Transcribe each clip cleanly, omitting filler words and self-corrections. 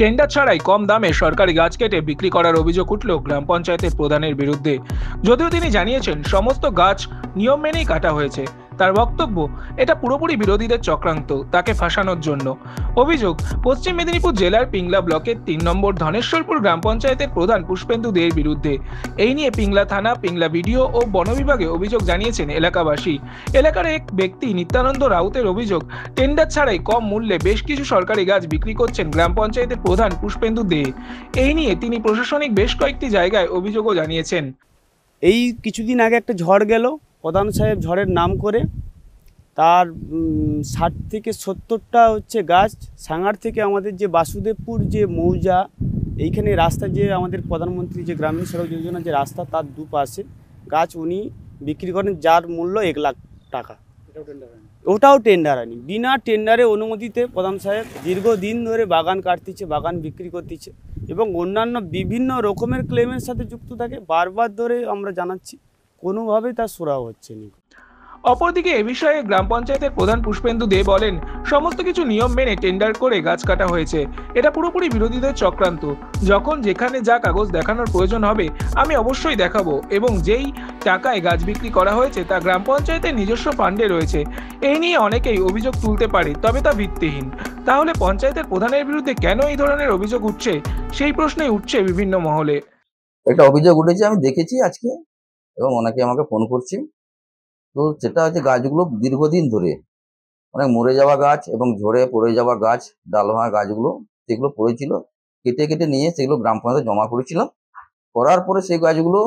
Tender ছাড়াই কম দামে সরকারি গাছ কেটে বিক্রি করার অভিযোগ উঠল গ্রাম পঞ্চায়েতের প্রধানের বিরুদ্ধে। যদিও তিনি জানিয়েছেন সমস্ত গাছ নিয়ম মেনেই কাটা হয়েছে, তার বক্তব্য এটা পুরোপুরি বিরোধীদের চক্রান্ত, তাকে ফাঁসানোর জন্য। অভিযোগ পশ্চিম মেদিনীপুর জেলার পিংলা ব্লকের ৩ নম্বর ধনেশ্বরপুর গ্রাম পঞ্চায়েতের প্রধান পুষ্পেন্দু দের বিরুদ্ধে। এই নিয়ে পিংলা থানা, পিংলা বিডিও ও বন বিভাগে অভিযোগ জানিয়েছেন এলাকাবাসী। এলাকার এক ব্যক্তি নিত্যানন্দ রাউতের অভিযোগ, টেন্ডার ছাড়াই কম মূল্যে বেশ কিছু সরকারি গাছ বিক্রি করছেন গ্রাম পঞ্চায়েতের প্রধান পুষ্পেন্দু দে। এই নিয়ে তিনি প্রশাসনিক বেশ কয়েকটি জায়গায় অভিযোগও জানিয়েছেন। এই কিছুদিন আগে একটা ঝড় গেল, প্রধান সাহেব ঝড়ের নাম করে তার ৬০ থেকে ৭০টা হচ্ছে গাছ সাঙ্গার থেকে আমাদের যে বাসুদেবপুর যে মৌজা, এইখানে রাস্তা যে আমাদের প্রধানমন্ত্রী যে গ্রামীণ সড়ক যোজনা যে রাস্তা, তার দুপাশে গাছ উনি বিক্রি করেন, যার মূল্য ১ লাখ টাকা। ওটাও টেন্ডার হয়নি, বিনা টেন্ডারে অনুমতিতে প্রধান সাহেব দীর্ঘদিন ধরে বাগান কাটতেছে, বাগান বিক্রি করতেছে এবং অন্যান্য বিভিন্ন রকমের ক্লেমের সাথে যুক্ত থাকে। বারবার ধরে আমরা জানাচ্ছি, কোনোভাবেই তার সুরাহা হচ্ছে না। অপরদিকে এ বিষয়ে গ্রাম পঞ্চায়েতের প্রধান পুষ্পেন্দু দে বলেন, সমস্ত কিছু নিয়ম মেনে টেন্ডার করে গাছ কাটা হয়েছে, এটা পুরোপুরি বিরোধীদের চক্রান্ত। যখন যেখানে যা কাগজ দেখানোর প্রয়োজন হবে আমি অবশ্যই দেখাবো, এবং যেই টাকায় গাছ বিক্রি করা হয়েছে তা গ্রাম পঞ্চায়েতের নিজস্ব ফান্ডে রয়েছে। এই নিয়ে অনেকেই অভিযোগ তুলতে পারে, তবে তা ভিত্তিহীন। তাহলে পঞ্চায়েতের প্রধানের বিরুদ্ধে কেন এই ধরনের অভিযোগ উঠছে, সেই প্রশ্নই উঠছে বিভিন্ন মহলে। একটা অভিযোগ উঠেছে, আমি দেখেছি আজকে, এবং অনেকে আমাকে ফোন করছে। তো সেটা হচ্ছে গাছগুলো দীর্ঘদিন ধরে অনেক মরে যাওয়া গাছ এবং ঝরে পড়ে যাওয়া গাছ, ডাল ভাঙা গাছগুলো সেগুলো পড়েছিল, কেটে কেটে নিয়ে সেগুলো গ্রাম পঞ্চায়েতে জমা করেছিলাম। করার পরে সেই গাছগুলো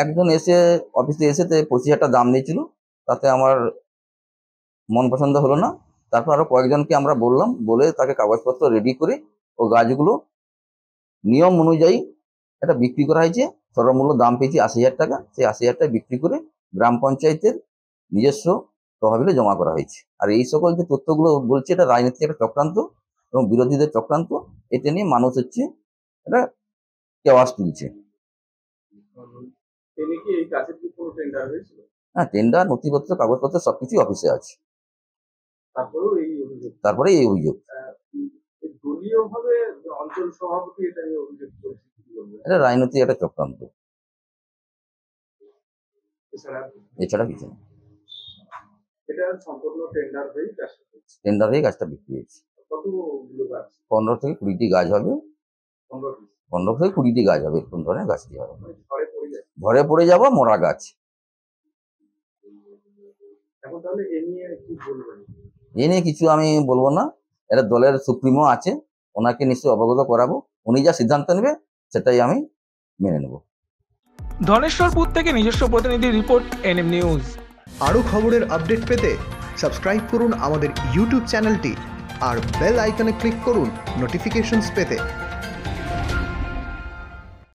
একজন এসে অফিসে এসে 25,000 টাকা দাম নিয়েছিল, তাতে আমার মন পছন্দ হলো না। তারপর আরো কয়েকজনকে আমরা বললাম, বলে তাকে কাগজপত্র রেডি করে ও গাছগুলো নিয়ম অনুযায়ী এটা বিক্রি করা হয়েছে। সর্বমূল্য দাম পেয়েছি 80,000 টাকা। সেই 80,000 টাকা বিক্রি করে গ্রাম পঞ্চায়েতের নিজস্ব তহবিলে জমা করা হয়েছে। আর এই সকল যে তথ্যগুলো বলছে, এটা রাজনীতির একটা চক্রান্ত এবং বিরোধীদের চক্রান্ত। এটা নিয়ে মানুষ হচ্ছে এটা কেওয়াস তুলছে। হ্যাঁ, টেন্ডার, নথিপত্র, কাগজপত্র সবকিছু অফিসে আছে। তারপরে এই অভিযোগ এটা রাজনীতির একটা চক্রান্ত, এছাড়া কিছু না। টেন্ডার হয়ে গাছটা বিক্রি হয়েছে। 15 থেকে 20টি গাছ হবে, 15 থেকে 20টি গাছ হবে, এরকম ধরনের গাছটি হবে। ঘরে পড়ে যাওয়া মরা গাছ। এ নিয়ে কিছু আমি বলবো না, এটা দলের সুপ্রিমো আছে, ওনাকে নিশ্চয়ই অবগত করাবো। উনি যা সিদ্ধান্ত নেবে সেটাই আমি মেনে নেব। ধনেশ্বরপুর থেকে নিজস্ব প্রতিনিধি রিপোর্ট, এনএম নিউজ। আরও খবরের আপডেট পেতে সাবস্ক্রাইব করুন আমাদের ইউটিউব চ্যানেলটি আর বেল আইকনে ক্লিক করুন নোটিফিকেশনস পেতে।